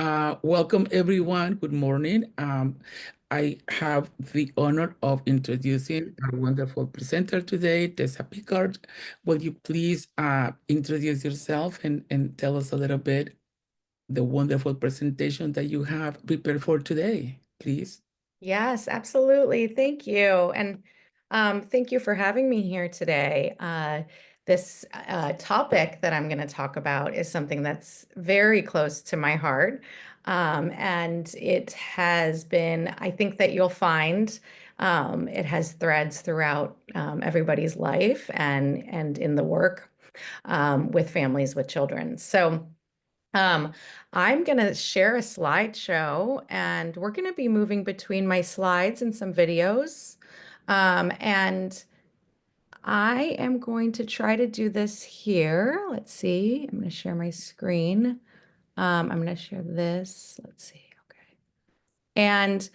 Welcome everyone. Good morning. I have the honor of introducing our wonderful presenter today, Tessa Pickard. Will you please introduce yourself and tell us a little bit the wonderful presentation that you have prepared for today, please? Yes, absolutely. Thank you. And thank you for having me here today. This topic that I'm going to talk about is something that's very close to my heart. And it has been, I think that you'll find it has threads throughout everybody's life and in the work with families with children. So, um, I'm going to share a slideshow and we're going to be moving between my slides and some videos. And I am going to try to do this here. Let's see. I'm going to share my screen. I'm going to share this. Let's see. Okay. And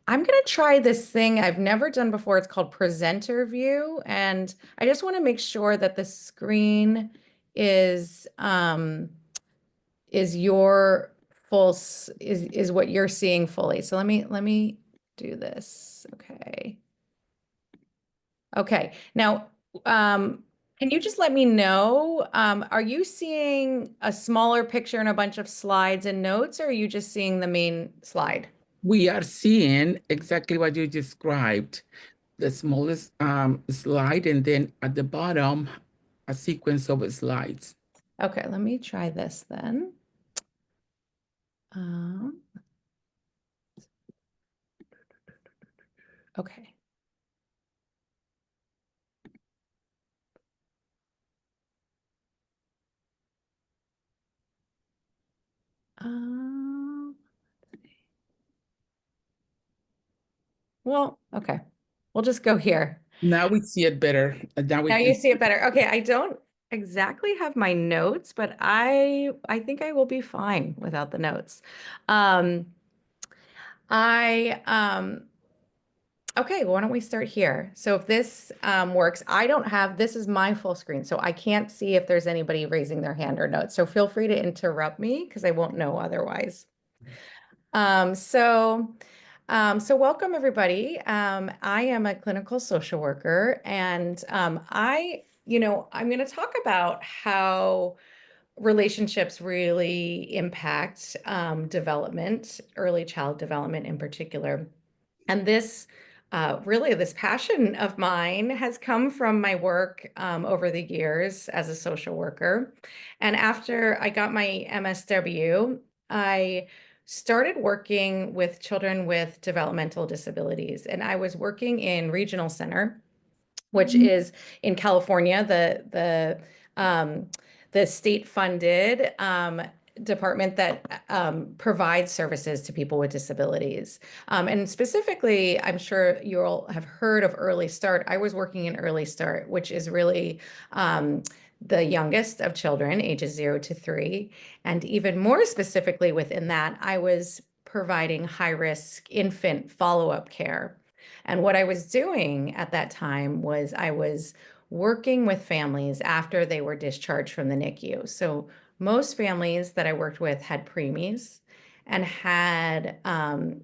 I'm going to try this thing I've never done before. It's called presenter view. And I just want to make sure that the screen is, is your is what you're seeing fully. So let me do this. Okay. Okay. Now, can you just let me know, are you seeing a smaller picture and a bunch of slides and notes, or are you just seeing the main slide? We are seeing exactly what you described, the smallest slide, and then at the bottom, a sequence of slides. Okay, let me try this then. Um, okay. Um, well, okay. We'll just go here. Now we see it better. Now we Now you can. see it better. Okay, I don't exactly have my notes, but I think I will be fine without the notes. Um, I okay, why don't we start here? So if this works, I don't have this is my full screen, so I can't see if there's anybody raising their hand or notes. So feel free to interrupt me because I won't know otherwise. Um, so, so welcome everybody. I am a clinical social worker, and I'm going to talk about how relationships really impact development, early child development in particular. And really, this passion of mine has come from my work over the years as a social worker. And after I got my MSW, I started working with children with developmental disabilities. And I was working in Regional Center, which is in California, the state funded department that provides services to people with disabilities. And specifically, I'm sure you'll have heard of Early Start. I was working in Early Start, which is really the youngest of children, ages 0 to 3. And even more specifically within that, I was providing high risk infant follow-up care. And what I was doing at that time was I was working with families after they were discharged from the NICU. So most families that I worked with had preemies and had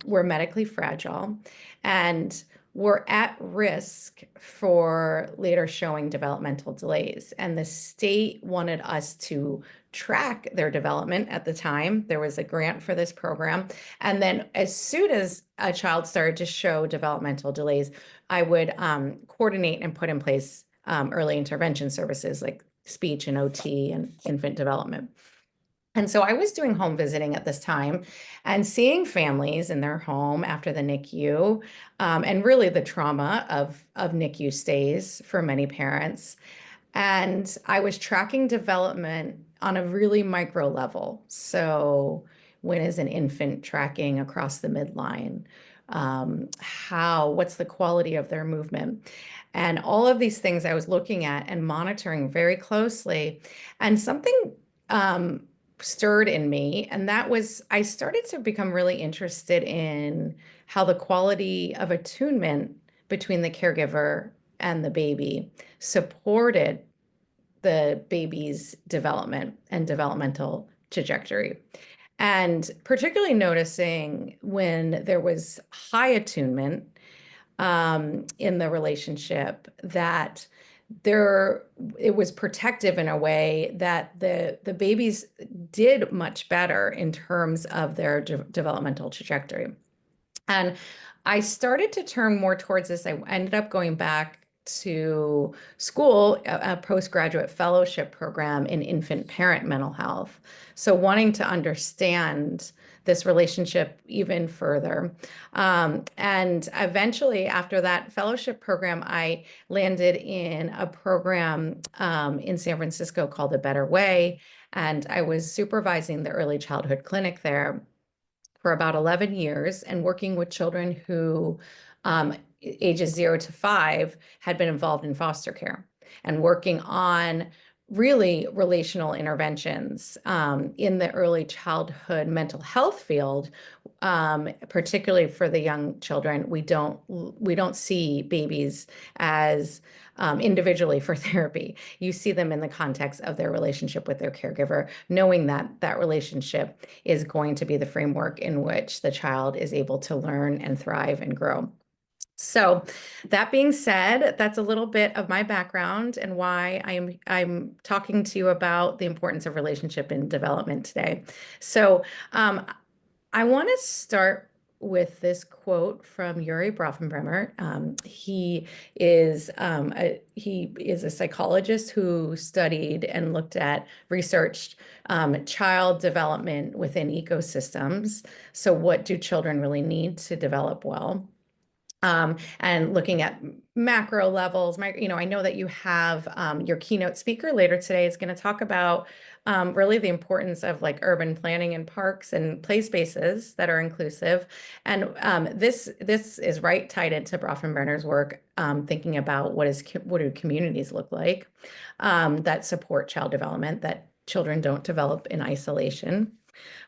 were medically fragile and were at risk for later showing developmental delays. And the state wanted us to track their development at the time. There was a grant for this program. And then as soon as a child started to show developmental delays, I would coordinate and put in place early intervention services like speech and OT and infant development. And so I was doing home visiting at this time and seeing families in their home after the NICU, and really the trauma of NICU stays for many parents. And I was tracking development on a really micro level. So when is an infant tracking across the midline? What's the quality of their movement? And all of these things I was looking at and monitoring very closely. And something stirred in me, and that was I started to become really interested in how the quality of attunement between the caregiver and the baby supported the baby's development and developmental trajectory. And particularly noticing when there was high attunement in the relationship, that there it was protective in a way that the babies did much better in terms of their developmental trajectory. And I started to turn more towards this. I ended up going back to school, a postgraduate fellowship program in infant parent mental health. So wanting to understand this relationship even further. And eventually, after that fellowship program, I landed in a program in San Francisco called A Better Way. And I was supervising the early childhood clinic there for about 11 years and working with children who, ages 0 to 5, had been involved in foster care and working on really relational interventions in the early childhood mental health field, particularly for the young children. We don't see babies as individually for therapy. You see them in the context of their relationship with their caregiver, knowing that that relationship is going to be the framework in which the child is able to learn and thrive and grow. So that being said, that's a little bit of my background and why I'm talking to you about the importance of relationship in development today. So I want to start with this quote from Yuri Brofenbremer. He is a psychologist who studied and looked at, researched child development within ecosystems. So what do children really need to develop well? And looking at macro levels. I know that you have your keynote speaker later today is going to talk about really the importance of like urban planning and parks and play spaces that are inclusive. And this is right tied into Brofenbrenner's work, thinking about what do communities look like that support child development, that children don't develop in isolation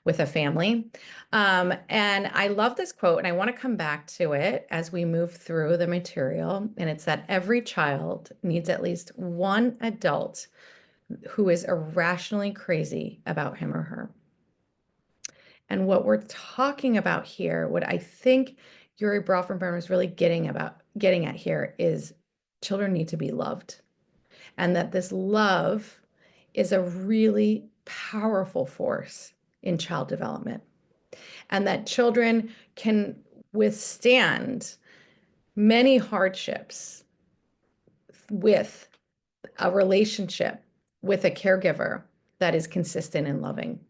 with a family. And I love this quote, and I want to come back to it as we move through the material. And it's that every child needs at least one adult who is irrationally crazy about him or her. And what we're talking about here, what I think Yuri Brofenbrenner is really getting at here, is children need to be loved. And that this love is a really powerful force in child development, and that children can withstand many hardships with a relationship with a caregiver that is consistent and loving.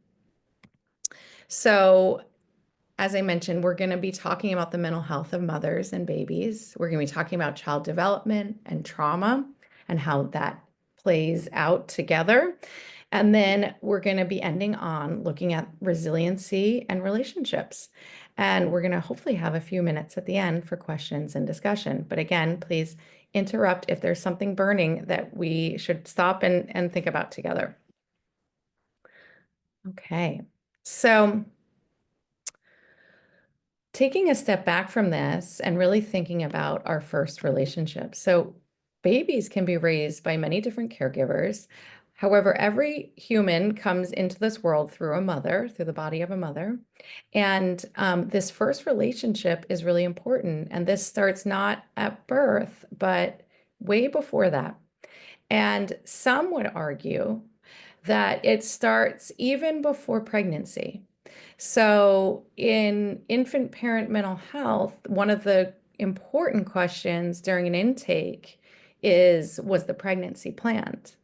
So, as I mentioned, we're going to be talking about the mental health of mothers and babies. We're going to be talking about child development and trauma and how that plays out together. And then we're going to be ending on looking at resiliency and relationships. And we're going to hopefully have a few minutes at the end for questions and discussion. But again, please interrupt if there's something burning that we should stop and think about together. Okay, so taking a step back from this and really thinking about our first relationship. So babies can be raised by many different caregivers. However, every human comes into this world through a mother, through the body of a mother. And this first relationship is really important. And this starts not at birth, but way before that. And some would argue that it starts even before pregnancy. So in infant parent mental health, one of the important questions during an intake is, was the pregnancy planned?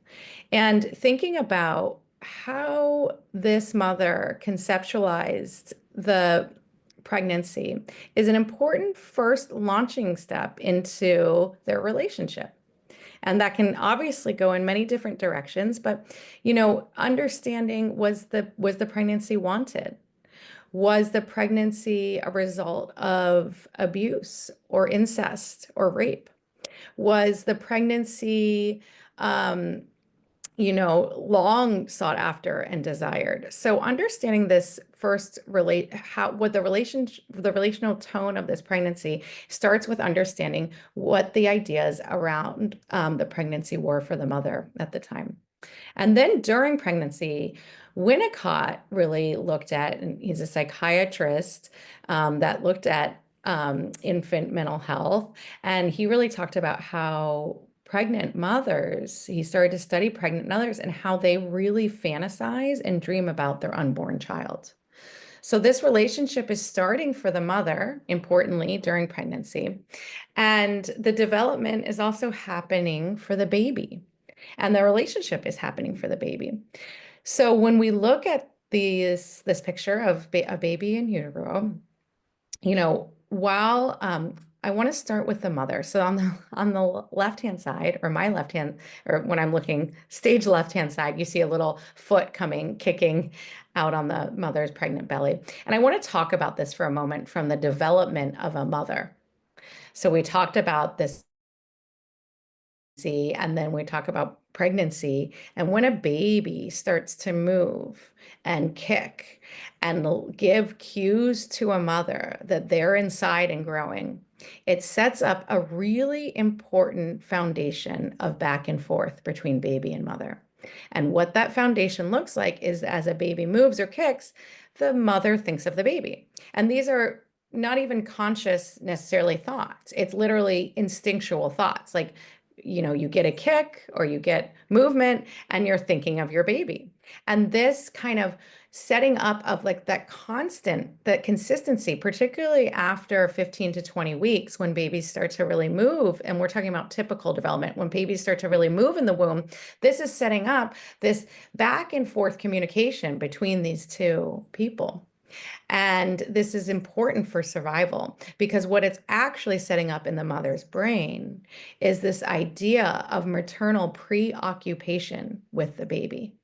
And thinking about how this mother conceptualized the pregnancy is an important first launching step into their relationship. And that can obviously go in many different directions, but understanding, was the pregnancy wanted? Was the pregnancy a result of abuse or incest or rape? Was the pregnancy, long sought after and desired? So understanding this first what the relational tone of this pregnancy starts with understanding what the ideas around the pregnancy were for the mother at the time. And then during pregnancy, Winnicott really looked at, and he's a psychiatrist that looked at infant mental health. And he really talked about how pregnant mothers, he started to study pregnant mothers and how they really fantasize and dream about their unborn child. So this relationship is starting for the mother, importantly, during pregnancy. And the development is also happening for the baby. And the relationship is happening for the baby. So when we look at this picture of a baby in utero, while I want to start with the mother. So on the left-hand side, or my left hand, or when I'm looking stage left-hand side, you see a little foot kicking out on the mother's pregnant belly. And I want to talk about this for a moment from the development of a mother. So we talked about this, and then we talk about pregnancy. And when a baby starts to move and kick and give cues to a mother that they're inside and growing, it sets up a really important foundation of back and forth between baby and mother. And what that foundation looks like is as a baby moves or kicks, the mother thinks of the baby. And these are not even conscious necessarily thoughts. It's literally instinctual thoughts. Like, you get a kick or you get movement and you're thinking of your baby. And this kind of setting up of like that consistency, particularly after 15 to 20 weeks, when babies start to really move, and we're talking about typical development, when babies start to really move in the womb, this is setting up this back and forth communication between these two people. And this is important for survival because what it's actually setting up in the mother's brain is this idea of maternal preoccupation with the baby.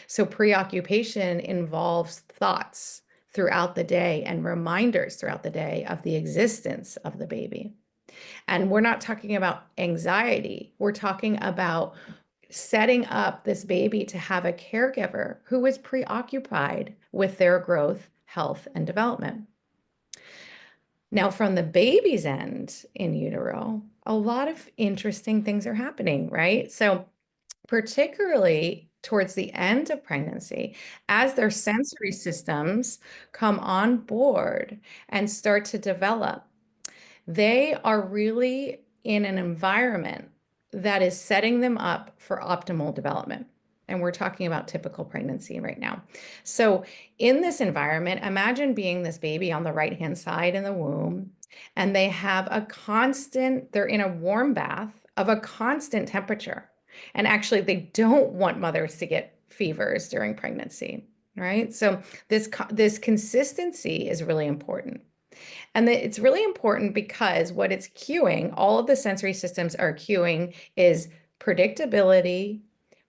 So, preoccupation involves thoughts throughout the day and reminders throughout the day of the existence of the baby. And we're not talking about anxiety, we're talking about setting up this baby to have a caregiver who is preoccupied with their growth, health, and development. Now, from the baby's end in utero, a lot of interesting things are happening, right? So, particularly towards the end of pregnancy, as their sensory systems come on board and start to develop, they are really in an environment that is setting them up for optimal development. And we're talking about typical pregnancy right now. So, in this environment, imagine being this baby on the right-hand side in the womb, and they're in a warm bath of a constant temperature. And actually, they don't want mothers to get fevers during pregnancy, right? So, this consistency is really important. And it's really important because what it's cueing, all of the sensory systems are cueing is predictability,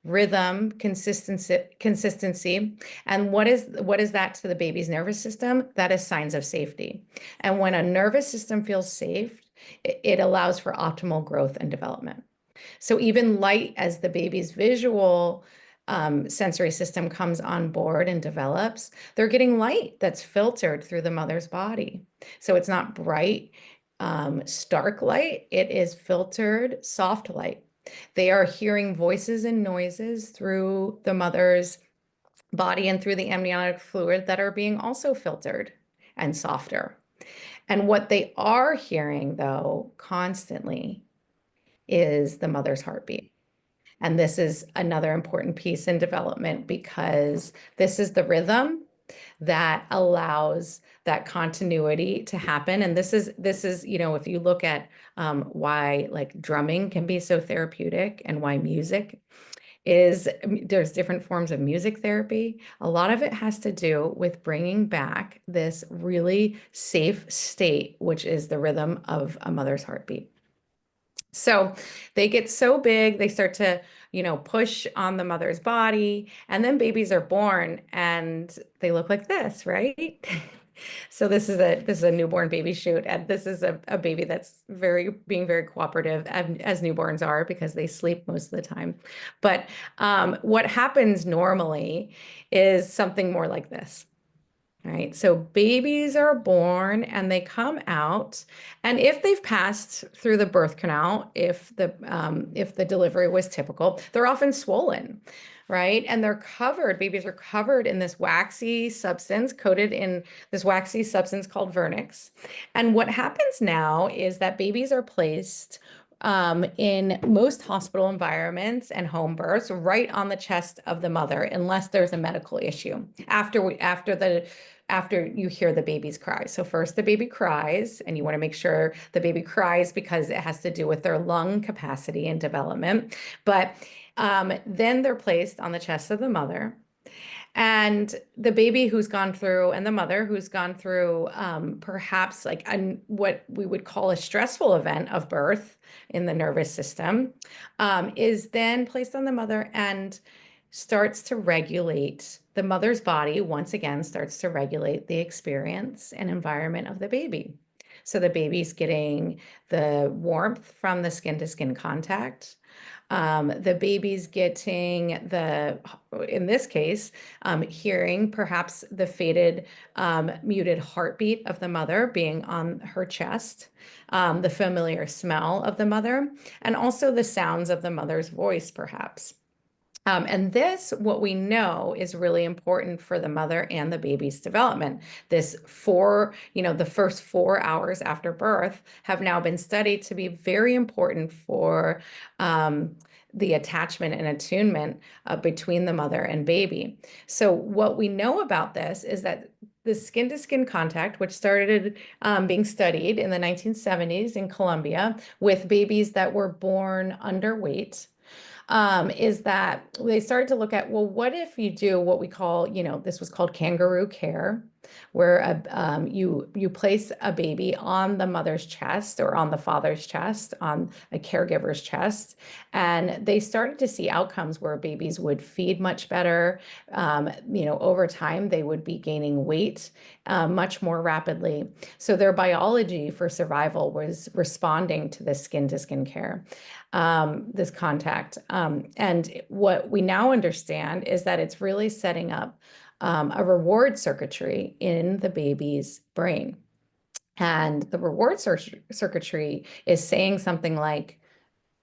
rhythm, consistency. And what is that to the baby's nervous system? That is signs of safety. And when a nervous system feels safe, it allows for optimal growth and development. So even light, as the baby's visual sensory system comes on board and develops, they're getting light that's filtered through the mother's body. So it's not bright, stark light. It is filtered, soft light. They are hearing voices and noises through the mother's body and through the amniotic fluid that are being also filtered and softer. And what they are hearing, though, constantly is the mother's heartbeat. And this is another important piece in development because this is the rhythm that allows that continuity to happen. And this is, if you look at why like drumming can be so therapeutic and why there's different forms of music therapy. A lot of it has to do with bringing back this really safe state, which is the rhythm of a mother's heartbeat. So they get so big, they start to, push on the mother's body, and then babies are born and they look like this, right? So this is a newborn baby shoot, and this is a baby that's being very cooperative as newborns are because they sleep most of the time. But what happens normally is something more like this. Right. So babies are born and they come out, and if they've passed through the birth canal, if the delivery was typical, they're often swollen, right? And they're covered. Babies are covered in this waxy substance, coated in this waxy substance called vernix. And what happens now is that babies are placed in most hospital environments and home births right on the chest of the mother, unless there's a medical issue. After you hear the baby's cry. So first the baby cries, and you want to make sure the baby cries because it has to do with their lung capacity and development. But then they're placed on the chest of the mother. And the baby who's gone through, and the mother who's gone through perhaps like what we would call a stressful event of birth in the nervous system, is then placed on the mother and starts to regulate the mother's body, once again, starts to regulate the experience and environment of the baby. So the baby's getting the warmth from the skin to skin contact. The baby's getting in this case, hearing perhaps the faded, muted heartbeat of the mother being on her chest, the familiar smell of the mother, and also the sounds of the mother's voice, perhaps. And this, what we know, is really important for the mother and the baby's development. The first 4 hours after birth have now been studied to be very important for the attachment and attunement between the mother and baby. So what we know about this is that the skin-to-skin contact, which started being studied in the 1970s in Colombia with babies that were born underweight, is that they started to look at, well, what if you do what we call, this was called kangaroo care, where you place a baby on the mother's chest or on the father's chest, on a caregiver's chest, and they started to see outcomes where babies would feed much better. Over time, they would be gaining weight much more rapidly. So their biology for survival was responding to this skin-to-skin care, this contact. And what we now understand is that it's really setting up a reward circuitry in the baby's brain. And the reward circuitry is saying something like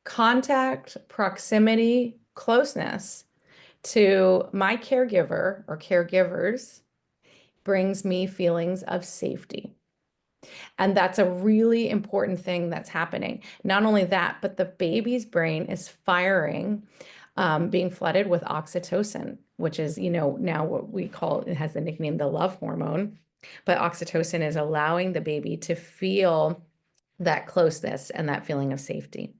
contact, proximity, closeness to my caregiver or caregivers brings me feelings of safety. And that's a really important thing that's happening. Not only that, but the baby's brain is firing, being flooded with oxytocin, which is, now what we call, it has the nickname the love hormone. But oxytocin is allowing the baby to feel that closeness and that feeling of safety.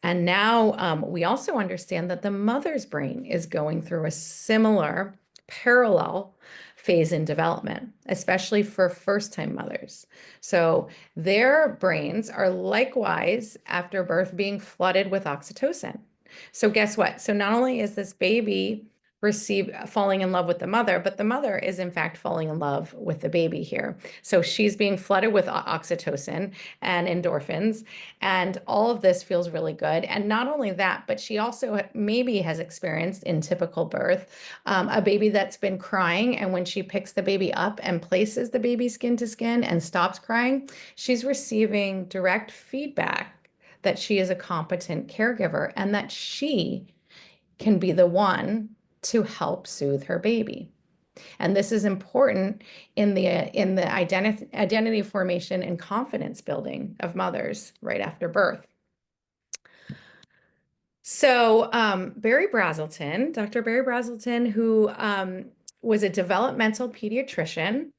And now we also understand that the mother's brain is going through a similar parallel phase in development, especially for first-time mothers. So their brains are likewise, after birth, being flooded with oxytocin. So guess what? So not only is this baby falling in love with the mother, but the mother is in fact falling in love with the baby here. So she's being flooded with oxytocin and endorphins, and all of this feels really good. And not only that, but she also maybe has experienced in typical birth a baby that's been crying, and when she picks the baby up and places the baby skin to skin and stops crying, she's receiving direct feedback that she is a competent caregiver and that she can be the one to help soothe her baby. And this is important in the identity formation and confidence building of mothers right after birth. So Barry Brazelton, Dr. Barry Brazelton, who was a developmental pediatrician,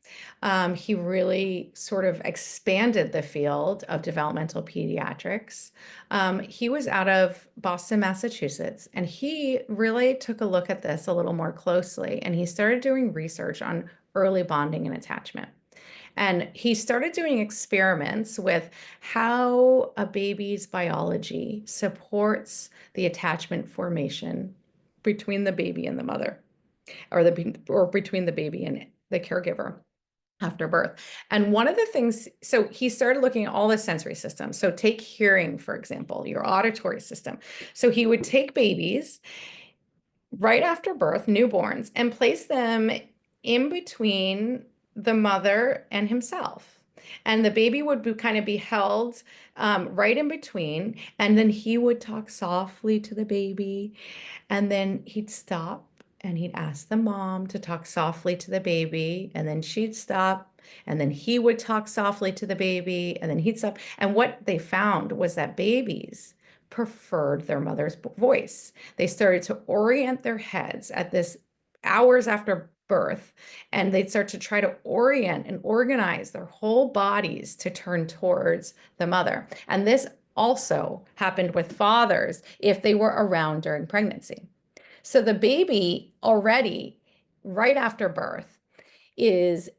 he really sort of expanded the field of developmental pediatrics. He was out of Boston, Massachusetts, and he really took a look at this a little more closely, and he started doing research on early bonding and attachment. And he started doing experiments with how a baby's biology supports the attachment formation between the baby and the mother, or between the baby and the caregiver after birth. And one of the things, so he started looking at all the sensory systems. So take hearing, for example, your auditory system. So he would take babies right after birth, newborns, and place them in between the mother and himself. And the baby would kind of be held right in between. And then he would talk softly to the baby. And then he'd stop and he'd ask the mom to talk softly to the baby. And then she'd stop. And then he would talk softly to the baby. And then he'd stop. And what they found was that babies preferred their mother's voice. They started to orient their heads at this hours after birth, and they'd start to try to orient and organize their whole bodies to turn towards the mother. And this also happened with fathers if they were around during pregnancy. So the baby already, right after birth, is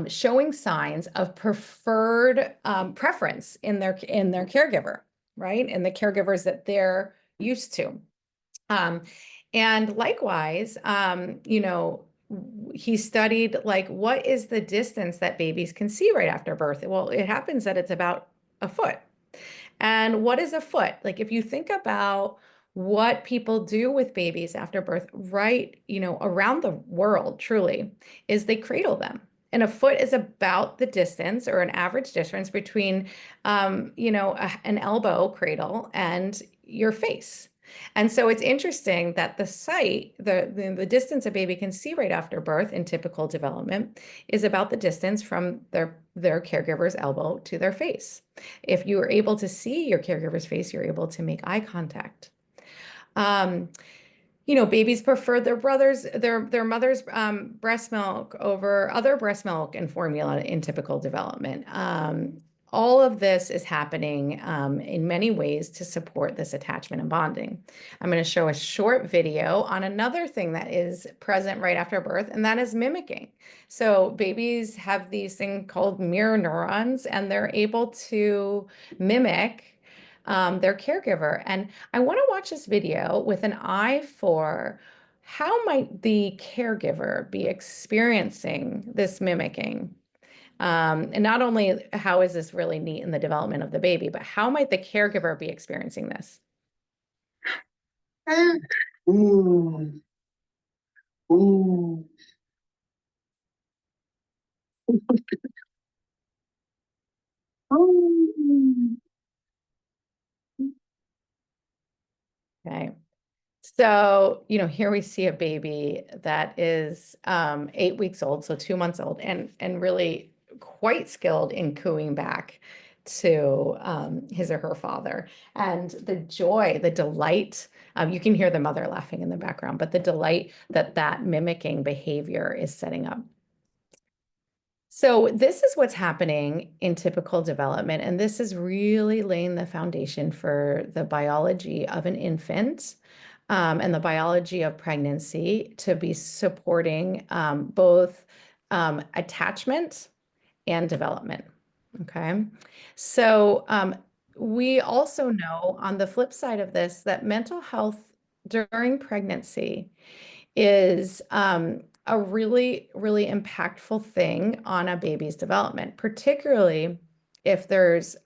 showing signs of preferred preference in their caregiver, right? And the caregivers that they're used to. And likewise, he studied like what is the distance that babies can see right after birth? Well, it happens that it's about a foot. And what is a foot? Like if you think about what people do with babies after birth, right, around the world, truly, is they cradle them. And a foot is about the distance or an average distance between, an elbow cradle and your face. And so it's interesting that the site, the distance a baby can see right after birth in typical development is about the distance from their caregiver's elbow to their face. If you are able to see your caregiver's face, you're able to make eye contact. Babies prefer their mother's breast milk over other breast milk and formula in typical development. All of this is happening in many ways to support this attachment and bonding. I'm going to show a short video on another thing that is present right after birth, and that is mimicking. So babies have these things called mirror neurons, and they're able to mimic their caregiver. And I want to watch this video with an eye for how might the caregiver be experiencing this mimicking. And not only how is this really neat in the development of the baby, but how might the caregiver be experiencing this? Ooh, ooh. Ooh. Okay. So, here we see a baby that is 8 weeks old, so 2 months old, and really quite skilled in cooing back to his or her father. And the joy, the delight, you can hear the mother laughing in the background, but the delight that mimicking behavior is setting up. So this is what's happening in typical development, and this is really laying the foundation for the biology of an infant and the biology of pregnancy to be supporting both attachment and development. Okay. So we also know on the flip side of this that mental health during pregnancy is a really, really impactful thing on a baby's development, particularly if there's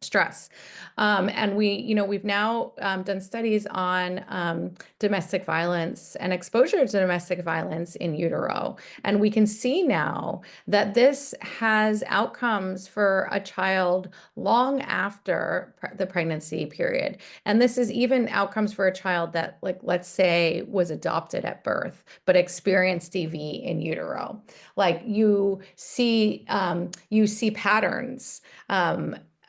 stress. And we've now done studies on domestic violence and exposure to domestic violence in utero. And we can see now that this has outcomes for a child long after the pregnancy period. And this is even outcomes for a child that, like, let's say, was adopted at birth, but experienced DV in utero. Like you see patterns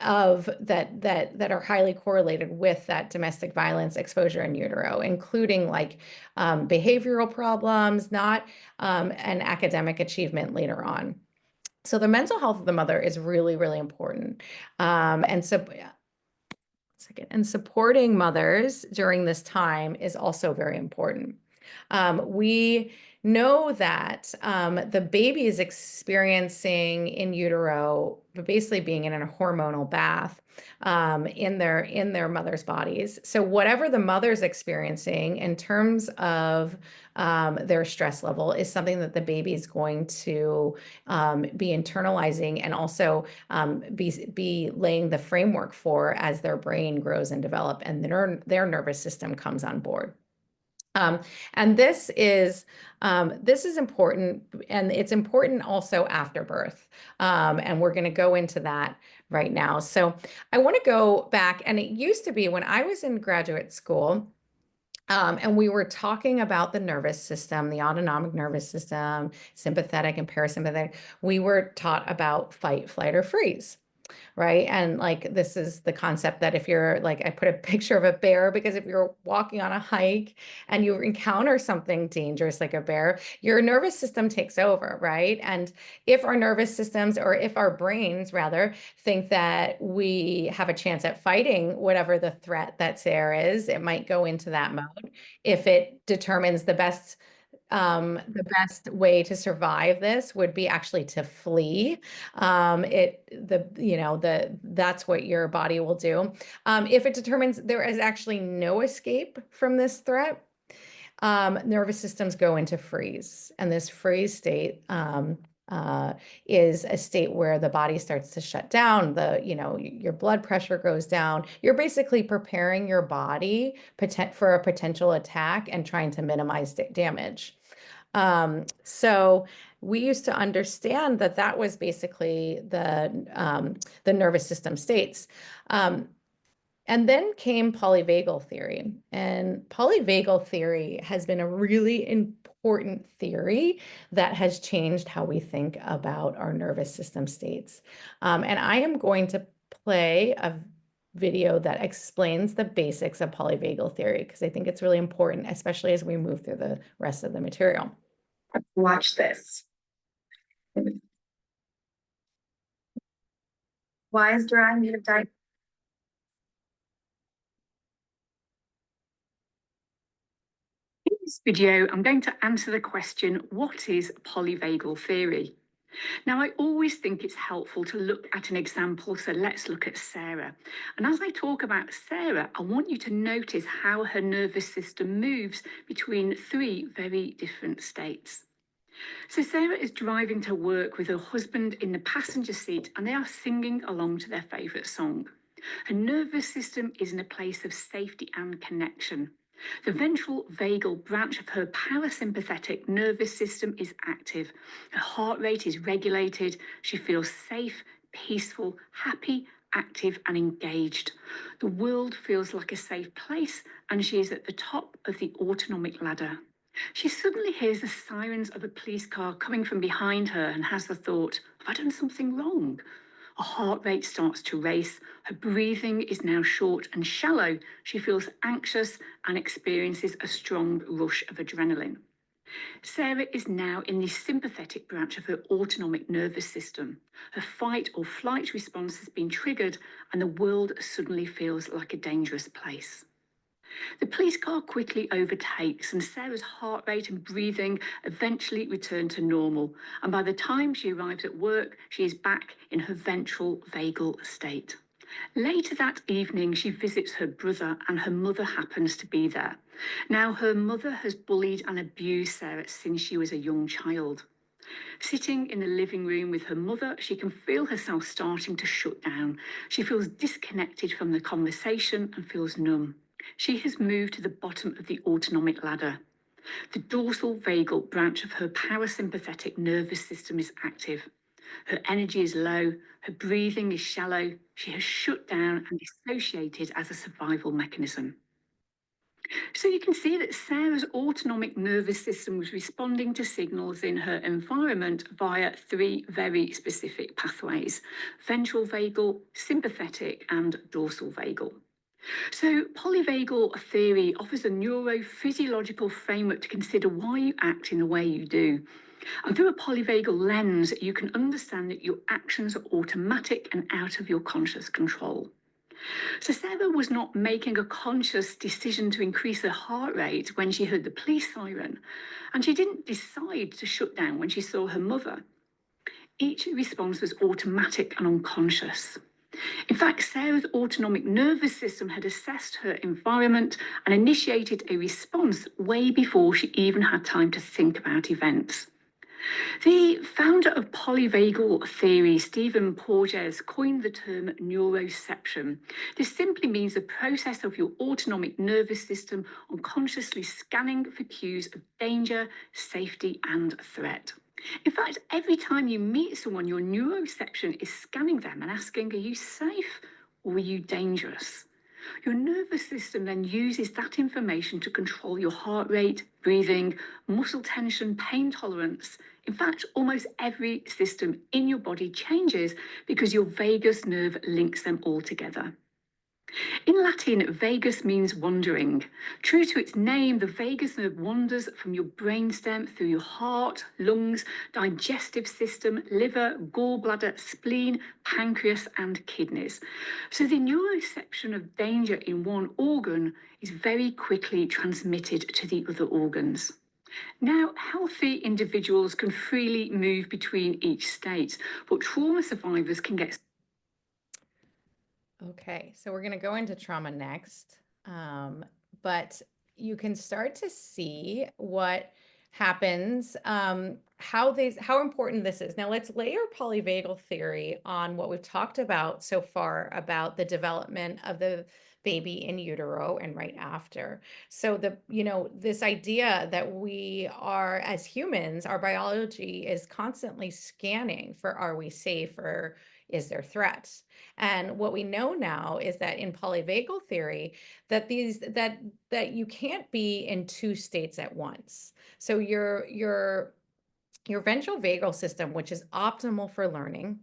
of that are highly correlated with that domestic violence exposure in utero, including like behavioral problems, not an academic achievement later on. So the mental health of the mother is really, really important. And so and supporting mothers during this time is also very important. We know that the baby is experiencing in utero, basically being in a hormonal bath in their mother's bodies. So whatever the mother's experiencing in terms of their stress level is something that the baby is going to be internalizing and also be laying the framework for as their brain grows and develop and their nervous system comes on board. And this is important, and it's important also after birth. And we're going to go into that right now. So I want to go back, and it used to be when I was in graduate school, and we were talking about the nervous system, the autonomic nervous system, sympathetic and parasympathetic. We were taught about fight, flight, or freeze. Right. And like, this is the concept that if you're like, I put a picture of a bear because if you're walking on a hike and you encounter something dangerous like a bear, your nervous system takes over. Right. And if our nervous systems, or if our brains rather, think that we have a chance at fighting whatever the threat that's there is, it might go into that mode. If it determines the best way to survive this would be actually to flee. That's what your body will do. If it determines there is actually no escape from this threat, nervous systems go into freeze. And this freeze state is a state where the body starts to shut down. Your blood pressure goes down. You're basically preparing your body for a potential attack and trying to minimize damage. So we used to understand that that was basically the nervous system states. And then came polyvagal theory. And polyvagal theory has been a really important theory that has changed how we think about our nervous system states. And I am going to play a video that explains the basics of polyvagal theory because I think it's really important, especially as we move through the rest of the material. Watch this. Why is dry made of diapers? In this video, I'm going to answer the question, what is polyvagal theory? Now, I always think it's helpful to look at an example, so let's look at Sarah. And as I talk about Sarah, I want you to notice how her nervous system moves between three very different states. So Sarah is driving to work with her husband in the passenger seat, and they are singing along to their favourite song. Her nervous system is in a place of safety and connection. The ventral vagal branch of her parasympathetic nervous system is active. Her heart rate is regulated. She feels safe, peaceful, happy, active, and engaged. The world feels like a safe place, and she is at the top of the autonomic ladder. She suddenly hears the sirens of a police car coming from behind her and has the thought, have I done something wrong? Her heart rate starts to race. Her breathing is now short and shallow. She feels anxious and experiences a strong rush of adrenaline. Sarah is now in the sympathetic branch of her autonomic nervous system. Her fight or flight response has been triggered, and the world suddenly feels like a dangerous place. The police car quickly overtakes, and Sarah's heart rate and breathing eventually return to normal. And by the time she arrives at work, she is back in her ventral vagal state. Later that evening, she visits her brother, and her mother happens to be there. Now, her mother has bullied and abused Sarah since she was a young child. Sitting in the living room with her mother, she can feel herself starting to shut down. She feels disconnected from the conversation and feels numb. She has moved to the bottom of the autonomic ladder. The dorsal vagal branch of her parasympathetic nervous system is active. Her energy is low, her breathing is shallow, she has shut down and dissociated as a survival mechanism. So you can see that Sarah's autonomic nervous system was responding to signals in her environment via three very specific pathways: ventral vagal, sympathetic, and dorsal vagal. So polyvagal theory offers a neurophysiological framework to consider why you act in the way you do. And through a polyvagal lens, you can understand that your actions are automatic and out of your conscious control. So Sarah was not making a conscious decision to increase her heart rate when she heard the police siren, and she didn't decide to shut down when she saw her mother. Each response was automatic and unconscious. In fact, Sarah's autonomic nervous system had assessed her environment and initiated a response way before she even had time to think about events. The founder of polyvagal theory, Stephen Porges, coined the term neuroception. This simply means the process of your autonomic nervous system unconsciously scanning for cues of danger, safety, and threat. In fact, every time you meet someone, your neuroception is scanning them and asking, are you safe or are you dangerous? Your nervous system then uses that information to control your heart rate, breathing, muscle tension, pain tolerance. In fact, almost every system in your body changes because your vagus nerve links them all together. In Latin, vagus means wandering. True to its name, the vagus nerve wanders from your brainstem through your heart, lungs, digestive system, liver, gallbladder, spleen, pancreas, and kidneys. So the neuroception of danger in one organ is very quickly transmitted to the other organs. Now, healthy individuals can freely move between each state, but trauma survivors can get. Okay, so we're going to go into trauma next, but you can start to see what happens, how important this is. Now let's layer polyvagal theory on what we've talked about so far about the development of the baby in utero and right after. So this idea that we are, as humans, our biology is constantly scanning for, are we safe, or is there threats? And what we know now is that in polyvagal theory, that that you can't be in two states at once. So your ventral vagal system, which is optimal for learning,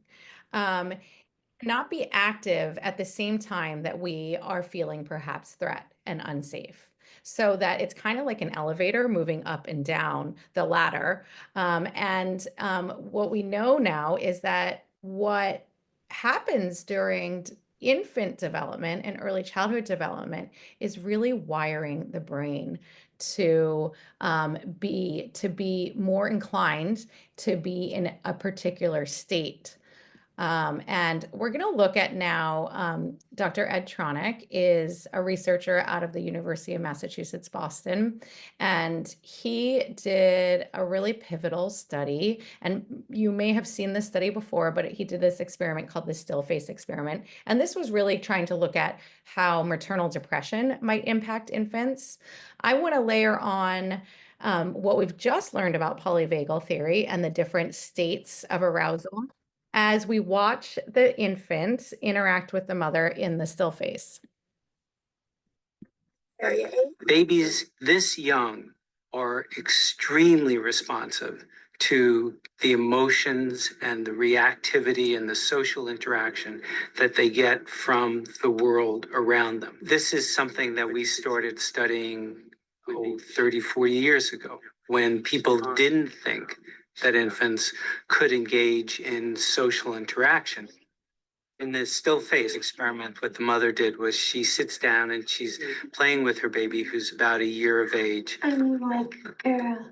cannot be active at the same time that we are feeling perhaps threat and unsafe. So that it's kind of like an elevator moving up and down the ladder. What we know now is that what happens during infant development and early childhood development is really wiring the brain to be more inclined to be in a particular state. And we're going to look at now, Dr. Ed Tronick is a researcher out of the University of Massachusetts, Boston, and he did a really pivotal study. And you may have seen this study before, but he did this experiment called the still face experiment. And this was really trying to look at how maternal depression might impact infants. I want to layer on what we've just learned about polyvagal theory and the different states of arousal as we watch the infant interact with the mother in the still face. Babies this young are extremely responsive to the emotions and the reactivity and the social interaction that they get from the world around them. This is something that we started studying 30, 40 years ago, when people didn't think that infants could engage in social interaction. In the still face experiment, what the mother did was she sits down and she's playing with her baby, who's about a year of age. I'm like a girl.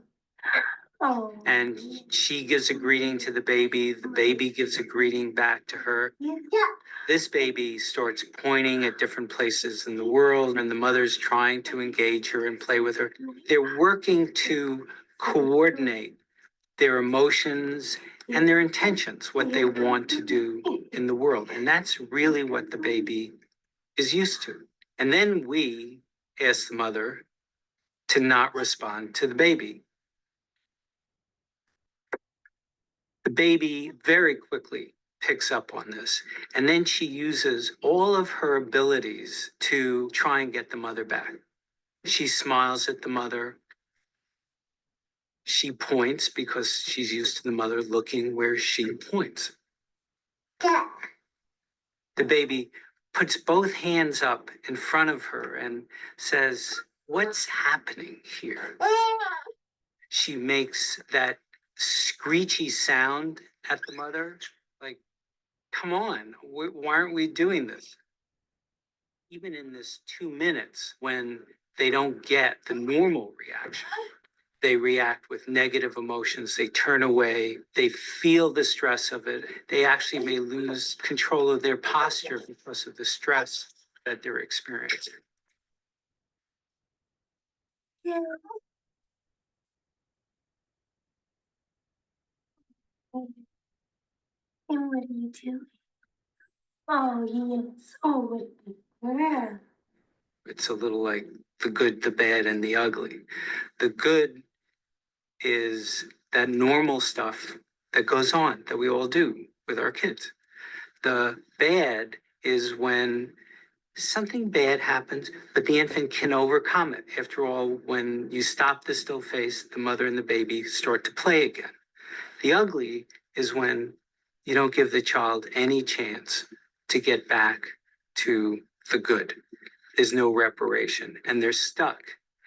Oh. And she gives a greeting to the baby gives a greeting back to her. Yeah. This baby starts pointing at different places in the world, and the mother's trying to engage her and play with her. They're working to coordinate their emotions and their intentions, what they want to do in the world. And that's really what the baby is used to. And then we ask the mother to not respond to the baby. The baby very quickly picks up on this. And then she uses all of her abilities to try and get the mother back. She smiles at the mother. She points because she's used to the mother looking where she points. The baby puts both hands up in front of her and says, "What's happening here?" She makes that screechy sound at the mother, like, come on, why aren't we doing this? Even in this 2 minutes, when they don't get the normal reaction, they react with negative emotions, they turn away, they feel the stress of it. They actually may lose control of their posture because of the stress that they're experiencing. Yeah. And what are you doing? Oh, yes. Oh, what a girl. It's a little like the good, the bad, and the ugly. The good is that normal stuff that goes on that we all do with our kids. The bad is when something bad happens, but the infant can overcome it. After all, when you stop the still face, the mother and the baby start to play again. The ugly is when you don't give the child any chance to get back to the good. There's no reparation, and they're stuck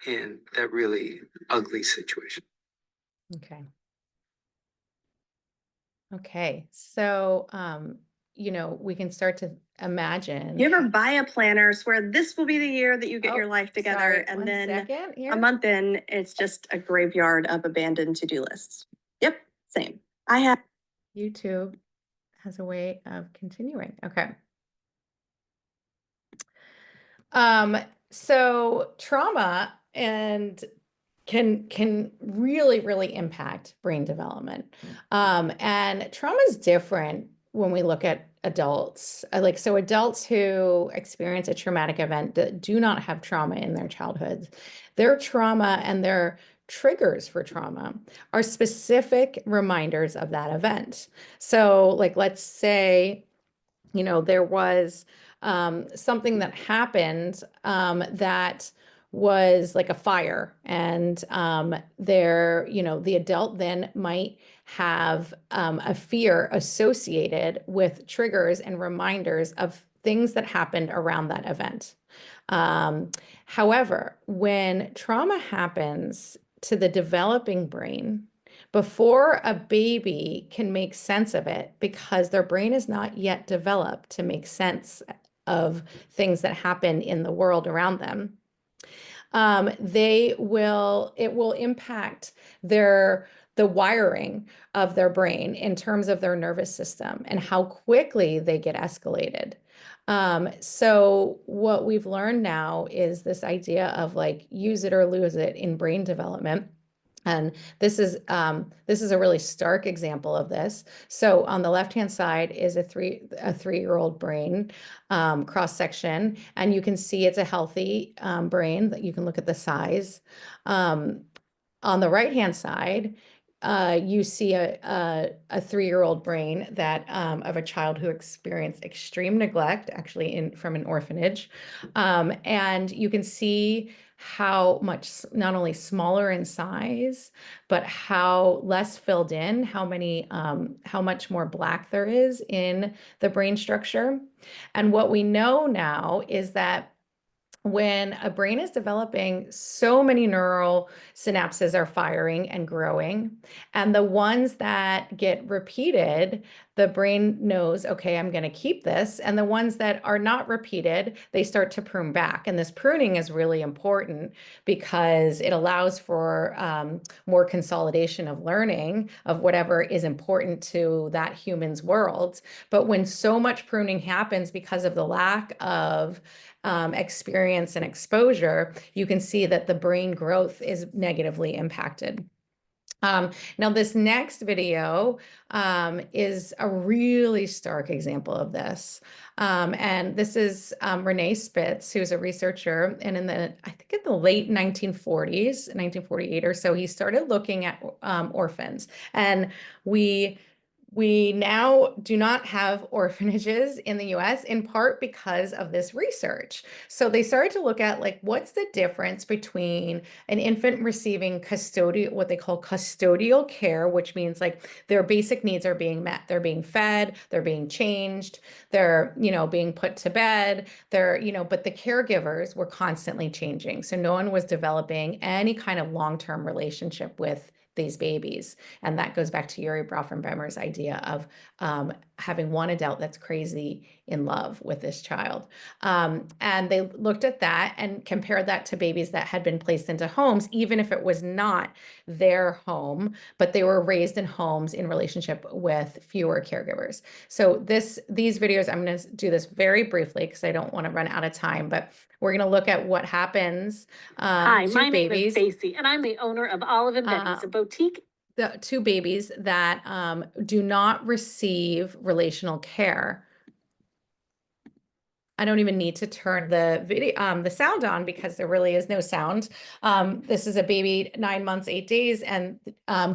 in that really ugly situation. Okay. Okay. So, we can start to imagine. You ever buy a planner, swear this will be the year that you get Oh, your life together, sorry, and one then second here. a month in, it's just a graveyard of abandoned to-do lists. Yep, same. I have. YouTube has a way of continuing. Okay. So trauma and can really impact brain development. And trauma is different when we look at adults. So adults who experience a traumatic event that do not have trauma in their childhoods, their trauma and their triggers for trauma are specific reminders of that event. So let's say, there was something that happened that was like a fire, and the adult then might have a fear associated with triggers and reminders of things that happened around that event. However, when trauma happens to the developing brain, before a baby can make sense of it, because their brain is not yet developed to make sense of things that happen in the world around them, it will impact the wiring of their brain in terms of their nervous system and how quickly they get escalated. So what we've learned now is this idea of use it or lose it in brain development. And this is a really stark example of this. So on the left-hand side is a three-year-old brain cross section, and you can see it's a healthy brain. That you can look at the size. On the right-hand side, you see a 3-year-old brain that of a child who experienced extreme neglect, actually from an orphanage, and you can see how much not only smaller in size, but how less filled in, how much more black there is in the brain structure. And what we know now is that when a brain is developing, so many neural synapses are firing and growing. And the ones that get repeated, the brain knows, okay, I'm going to keep this. And the ones that are not repeated, they start to prune back. And this pruning is really important because it allows for more consolidation of learning of whatever is important to that human's world. But when so much pruning happens because of the lack of experience and exposure, you can see that the brain growth is negatively impacted. Now, this next video is a really stark example of this. And this is Renee Spitz, who's a researcher, and I think in the late 1940s, 1948 or so, he started looking at orphans. And we now do not have orphanages in the US, in part because of this research. So they started to look at what's the difference between an infant receiving what they call custodial care, which means their basic needs are being met. They're being fed, they're being changed, they're, being put to bed, but the caregivers were constantly changing. So no one was developing any kind of long-term relationship with these babies. And that goes back to Yuri Brauffenbeimer's idea of having one adult that's crazy in love with this child. And they looked at that and compared that to babies that had been placed into homes, even if it was not their home, but they were raised in homes in relationship with fewer caregivers. So these videos, I'm going to do this very briefly because I don't want to run out of time, but we're going to look at what happens Hi, to my name babies. is Stacy, and I'm the owner of Olive and Betty's, a boutique the two babies that do not receive relational care. I don't even need to turn the video, the sound on because there really is no sound. This is a baby 9 months, 8 days, and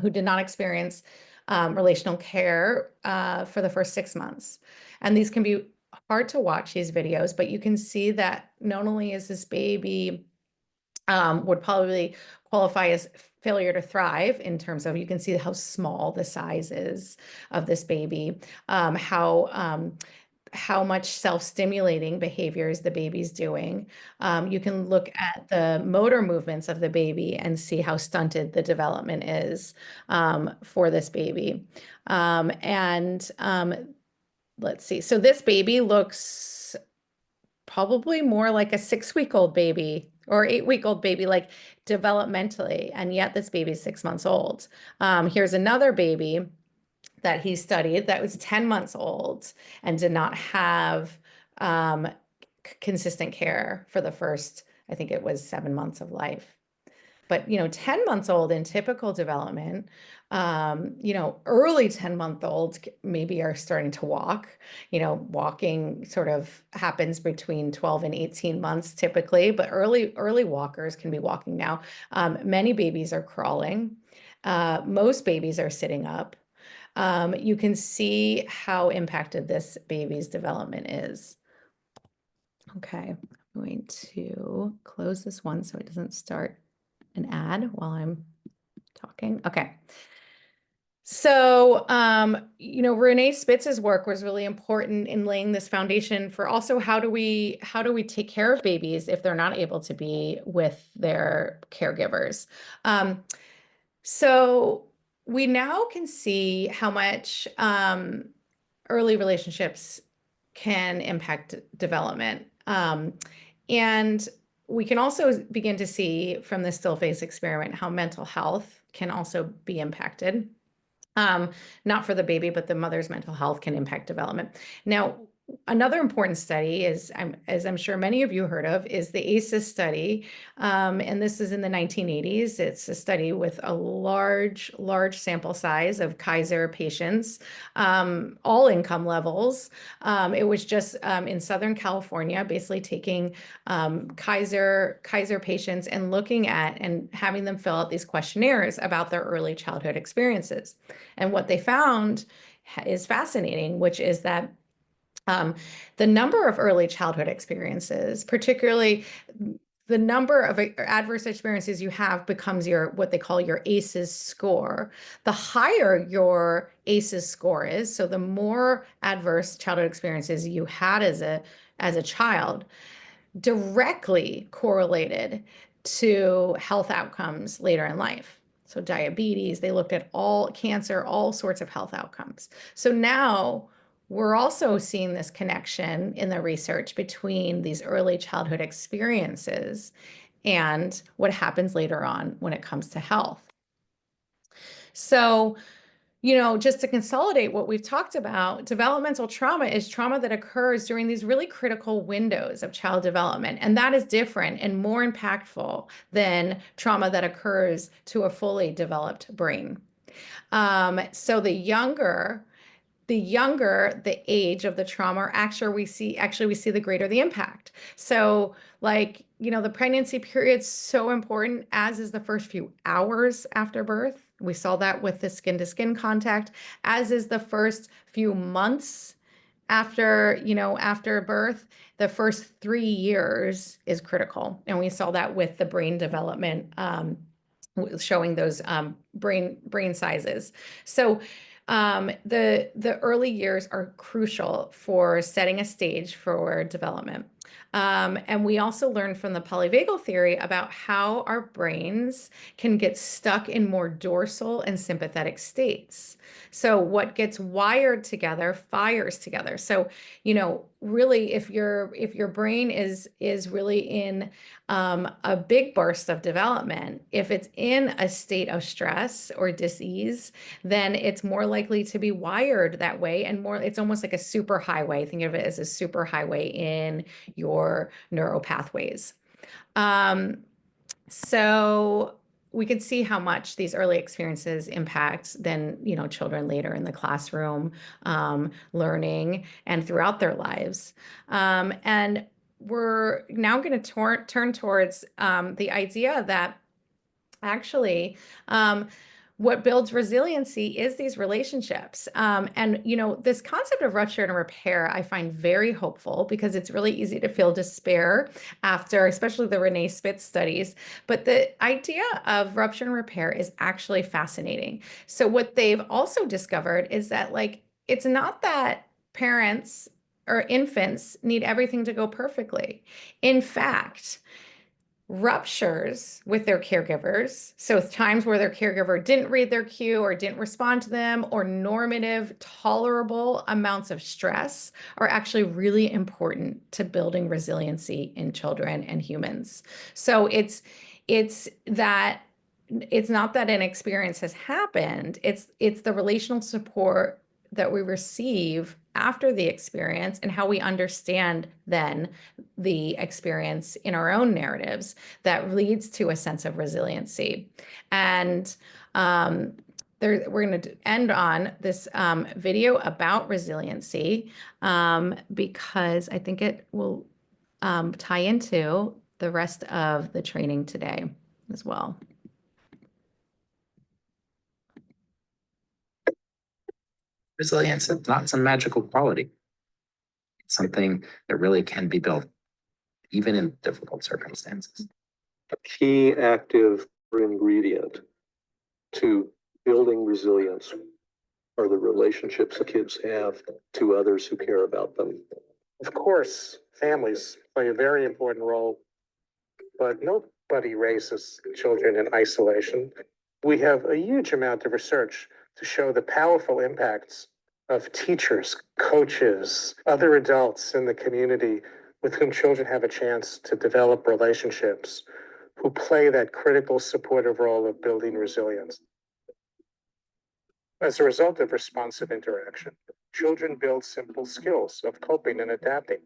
who did not experience relational care for the first 6 months. And these can be hard to watch, these videos, but you can see that not only is this baby would probably qualify as failure to thrive in terms of, you can see how small the size is of this baby, how much self-stimulating behaviors the baby's doing. You can look at the motor movements of the baby and see how stunted the development is for this baby. Let's see. So this baby looks probably more like a 6-week-old baby or 8-week-old baby, like developmentally, and yet this baby is 6 months old. Here's another baby that he studied that was 10 months old and did not have consistent care for the first, I think it was 7 months of life. But, 10 months old in typical development, early 10-month-olds maybe are starting to walk. Walking sort of happens between 12 and 18 months typically, but early walkers can be walking now. Many babies are crawling. Most babies are sitting up. You can see how impacted this baby's development is. Okay, I'm going to close this one so it doesn't start an ad while I'm talking. Okay. So, Renee Spitz's work was really important in laying this foundation for also how do we take care of babies if they're not able to be with their caregivers. So we now can see how much early relationships can impact development. And we can also begin to see from the still phase experiment how mental health can also be impacted. Not for the baby, but the mother's mental health can impact development. Now, another important study is, as I'm sure many of you heard of, is the ACEs study. And this is in the 1980s. It's a study with a large sample size of Kaiser patients, all income levels. It was just in Southern California, basically taking Kaiser patients and looking at and having them fill out these questionnaires about their early childhood experiences. And what they found is fascinating, which is that the number of early childhood experiences, particularly the number of adverse experiences you have, becomes what they call your ACEs score. The higher your ACEs score is, so the more adverse childhood experiences you had as a child, directly correlated to health outcomes later in life. So diabetes, they looked at all cancer, all sorts of health outcomes. So now we're also seeing this connection in the research between these early childhood experiences and what happens later on when it comes to health. So, just to consolidate what we've talked about, developmental trauma is trauma that occurs during these really critical windows of child development. And that is different and more impactful than trauma that occurs to a fully developed brain. So the younger the age of the trauma, actually we see the greater the impact. So the pregnancy period's so important, as is the first few hours after birth. We saw that with the skin to skin contact, as is the first few months after birth. The first 3 years is critical. And we saw that with the brain development, showing those brain sizes. So the early years are crucial for setting a stage for development. And we also learned from the polyvagal theory about how our brains can get stuck in more dorsal and sympathetic states. So what gets wired together fires together. So, really, if your brain is really in a big burst of development, if it's in a state of stress or dis-ease, then it's more likely to be wired that way, and it's almost like a super highway. Think of it as a super highway in your neural pathways. So we could see how much these early experiences impact then, children later in the classroom, learning and throughout their lives. And we're now going to turn towards the idea that actually, what builds resiliency is these relationships. And, this concept of rupture and repair, I find very hopeful because it's really easy to feel despair after, especially the Renee Spitz studies. But the idea of rupture and repair is actually fascinating. So what they've also discovered is that, like, it's not that parents or infants need everything to go perfectly. In fact, ruptures with their caregivers, so times where their caregiver didn't read their cue or didn't respond to them, or normative, tolerable amounts of stress, are actually really important to building resiliency in children and humans. So it's not that an experience has happened, it's the relational support that we receive after the experience and how we understand then the experience in our own narratives that leads to a sense of resiliency. And we're going to end on this video about resiliency because I think it will tie into the rest of the training today as well. Resilience is not some magical quality. It's something that really can be built even in difficult circumstances. A key active ingredient to building resilience are the relationships kids have to others who care about them. Of course, families play a very important role, but nobody raises children in isolation. We have a huge amount of research to show the powerful impacts of teachers, coaches, other adults in the community with whom children have a chance to develop relationships, who play that critical supportive role of building resilience. As a result of responsive interaction, children build simple skills of coping and adapting.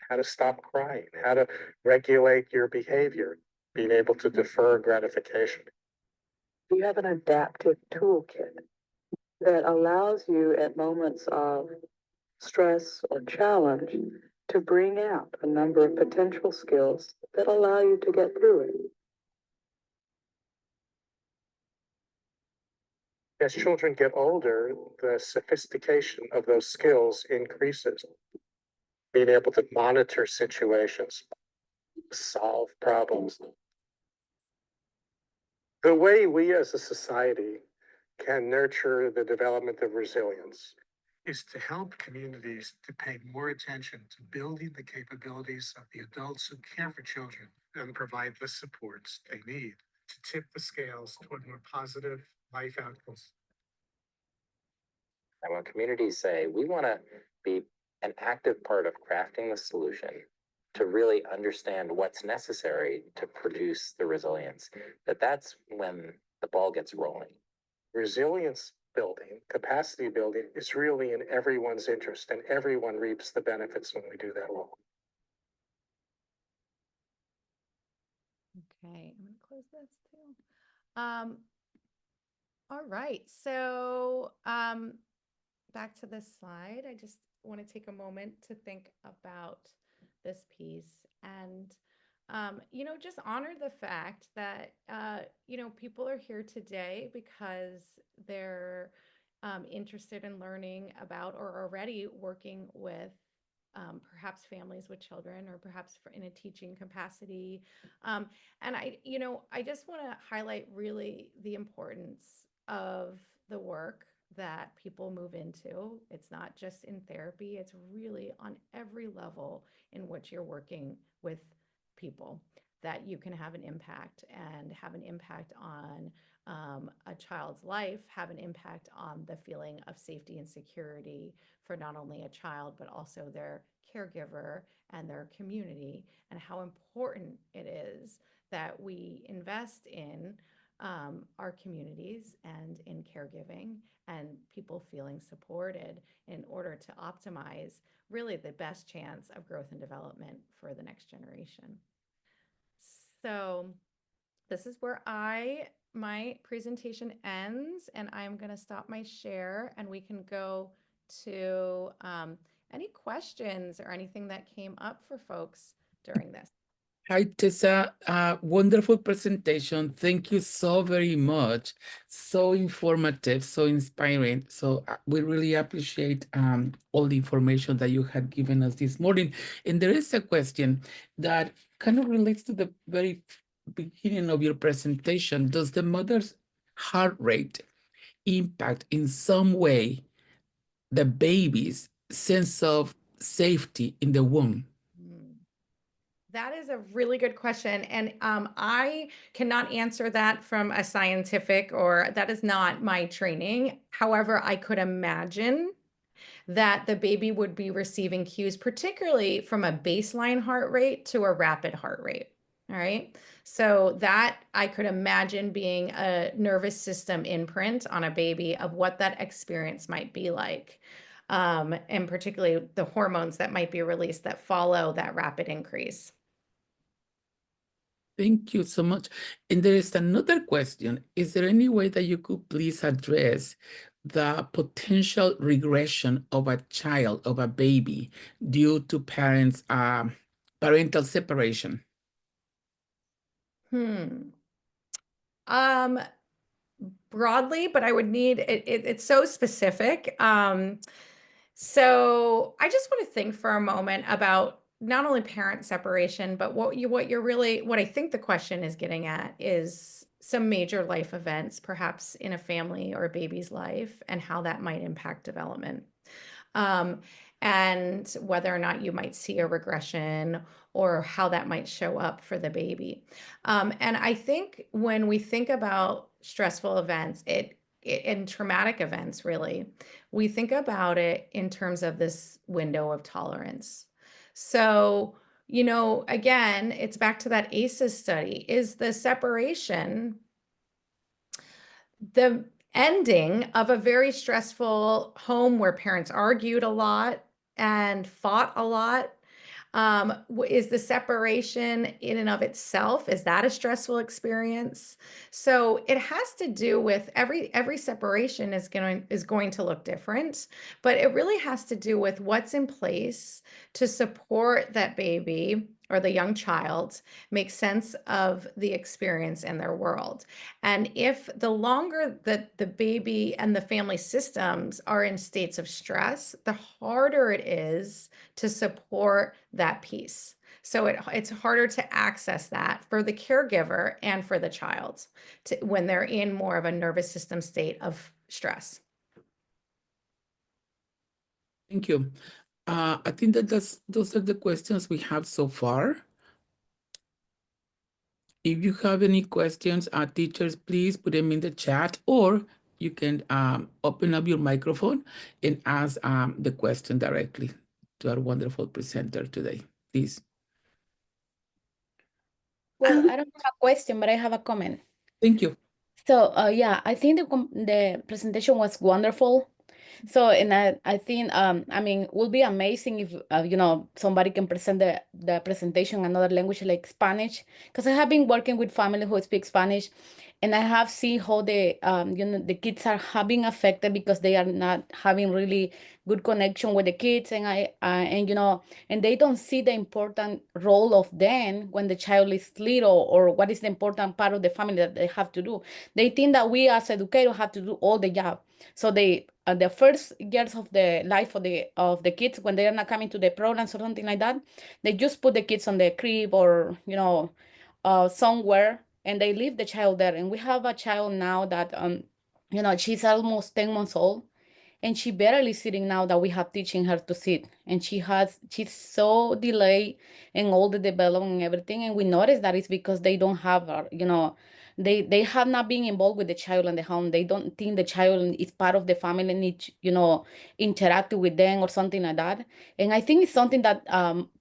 How to stop crying, how to regulate your behavior, being able to defer gratification. You have an adaptive toolkit that allows you at moments of stress or challenge to bring out a number of potential skills that allow you to get through it. As children get older, the sophistication of those skills increases. Being able to monitor situations, solve problems. The way we as a society can nurture the development of resilience is to help communities to pay more attention to building the capabilities of the adults who care for children and provide the supports they need to tip the scales toward more positive life outcomes. And when communities say, we want to be an active part of crafting the solution to really understand what's necessary to produce the resilience, that's when the ball gets rolling. Resilience building, capacity building is really in everyone's interest, and everyone reaps the benefits when we do that well. Okay, I'm going to close this too. All right, so back to this slide. I just want to take a moment to think about this piece and, just honor the fact that, people are here today because they're interested in learning about or already working with perhaps families with children or perhaps in a teaching capacity. And I just want to highlight really the importance of the work that people move into. It's not just in therapy, it's really on every level in which you're working with people that you can have an impact and have an impact on a child's life, have an impact on the feeling of safety and security for not only a child, but also their caregiver and their community, and how important it is that we invest in our communities and in caregiving and people feeling supported in order to optimize really the best chance of growth and development for the next generation. So this is where my presentation ends, and I'm going to stop my share, and we can go to any questions or anything that came up for folks during this. Hi, Tessa. Wonderful presentation. Thank you so very much. So informative, so inspiring. So we really appreciate all the information that you had given us this morning. And there is a question that kind of relates to the very beginning of your presentation. Does the mother's heart rate impact in some way the baby's sense of safety in the womb? That is a really good question. And I cannot answer that from a scientific, or that is not my training. However, I could imagine that the baby would be receiving cues, particularly from a baseline heart rate to a rapid heart rate. All right. So that I could imagine being a nervous system imprint on a baby of what that experience might be like. And particularly the hormones that might be released that follow that rapid increase. Thank you so much. And there is another question. Is there any way that you could please address the potential regression of a child, of a baby, due to parents' parental separation? Broadly, but I would need it's so specific. So I just want to think for a moment about not only parent separation, but what I think the question is getting at is some major life events, perhaps in a family or a baby's life, and how that might impact development. And whether or not you might see a regression or how that might show up for the baby. And I think when we think about stressful events, and traumatic events, really, we think about it in terms of this window of tolerance. So, again, it's back to that ACEs study. Is the separation the ending of a very stressful home where parents argued a lot and fought a lot? Is the separation in and of itself, is that a stressful experience? So it has to do with every separation is going to look different, but it really has to do with what's in place to support that baby or the young child make sense of the experience in their world. And if the longer that the baby and the family systems are in states of stress, the harder it is to support that piece. So it's harder to access that for the caregiver and for the child when they're in more of a nervous system state of stress. Thank you. I think that those are the questions we have so far. If you have any questions, teachers, please put them in the chat, or you can open up your microphone and ask the question directly to our wonderful presenter today, please. Well, I don't have a question, but I have a comment. Thank you. So, yeah, I think the presentation was wonderful. So, and I think, I mean, it would be amazing if, somebody can present the presentation in another language like Spanish, because I have been working with family who speak Spanish, and I have seen how the kids are being affected because they are not having really good connection with the kids, and and they don't see the important role of them when the child is little, or what is the important part of the family that they have to do. They think that we as educators have to do all the job. So they the first years of the life of the kids, when they are not coming to the programs or something like that, they just put the kids on the crib or somewhere, and they leave the child there. And we have a child now that she's almost 10 months old, and she barely sitting now that we have teaching her to sit, and she's so delayed in all the development and everything. And we notice that it's because they don't have they have not been involved with the child in the home. They don't think the child is part of the family and need interact with them or something like that. And I think it's something that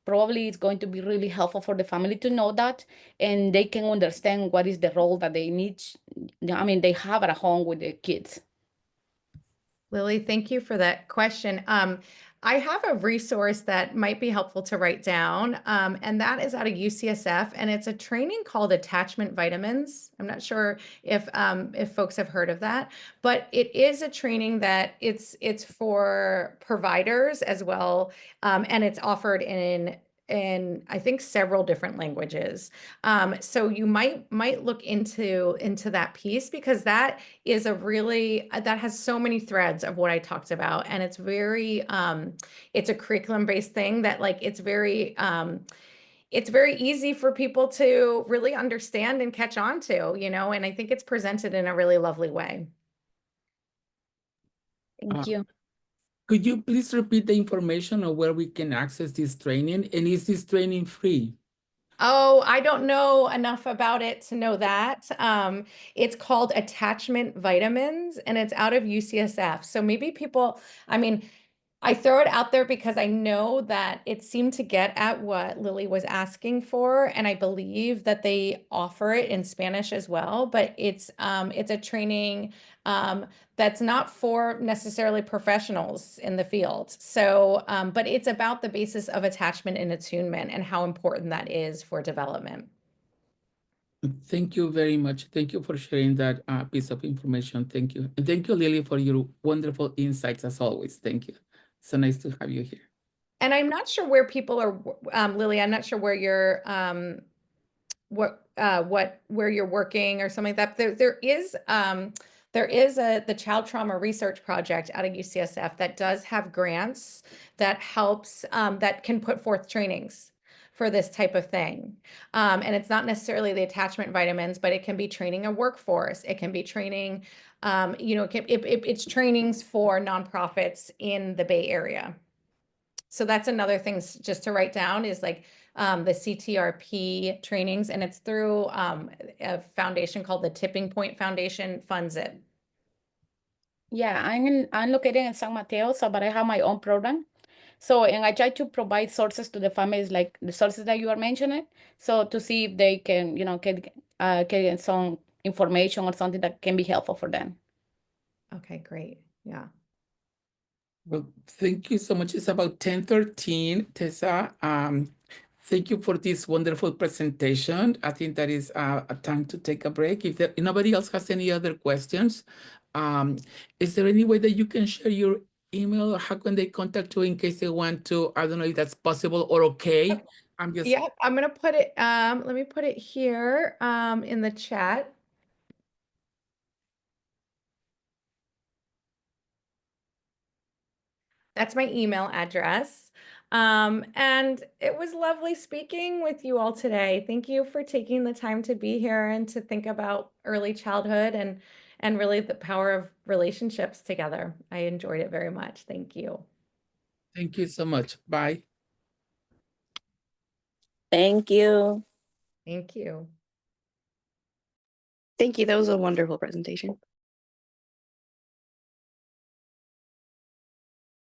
probably is going to be really helpful for the family to know that, and they can understand what is the role that they need. I mean, they have at home with the kids. Lily, thank you for that question. I have a resource that might be helpful to write down, and that is out of UCSF, and it's a training called Attachment Vitamins. I'm not sure if folks have heard of that, but it is a training that it's for providers as well, and it's offered in I think several different languages. So you might look into that piece, because that is a really that has so many threads of what I talked about, and it's very it's a curriculum based thing that like it's very easy for people to really understand and catch on to, you know, and I think it's presented in a really lovely way. Thank you. Could you please repeat the information on where we can access this training? And is this training free? Oh, I don't know enough about it to know that. It's called Attachment Vitamins, and it's out of UCSF. So maybe people, I mean, I throw it out there because I know that it seemed to get at what Lily was asking for, and I believe that they offer it in Spanish as well. But it's a training that's not for necessarily professionals in the field. So, but it's about the basis of attachment and attunement and how important that is for development. Thank you very much. Thank you for sharing that piece of information. Thank you. And thank you, Lily, for your wonderful insights as always. Thank you. So nice to have you here. And I'm not sure where people are, Lily, I'm not sure where you're, where you're working or something like that. There is the Child Trauma Research Project out of UCSF that does have grants that helps, that can put forth trainings for this type of thing. And it's not necessarily the attachment vitamins, but it can be training a workforce. It can be training, you know, it's trainings for nonprofits in the Bay Area. So that's another thing just to write down is like the CTRP trainings, and it's through a foundation called the Tipping Point Foundation funds it. Yeah, I'm located in San Mateo, so but I have my own program. So, and I try to provide sources to the families, like the sources that you are mentioning, so to see if they can, you know, get some information or something that can be helpful for them. Okay, great. Yeah. Well, thank you so much. It's about 10:13, Tessa. Thank you for this wonderful presentation. I think that is a time to take a break. If nobody else has any other questions, is there any way that you can share your email, or how can they contact you in case they want to? I don't know if that's possible or okay. I'm just Yeah, I'm gonna put it, let me put it here in the chat. That's my email address. And it was lovely speaking with you all today. Thank you for taking the time to be here and to think about early childhood and really the power of relationships together. I enjoyed it very much. Thank you. Thank you so much. Bye. Thank you. Thank you. Thank you. That was a wonderful presentation.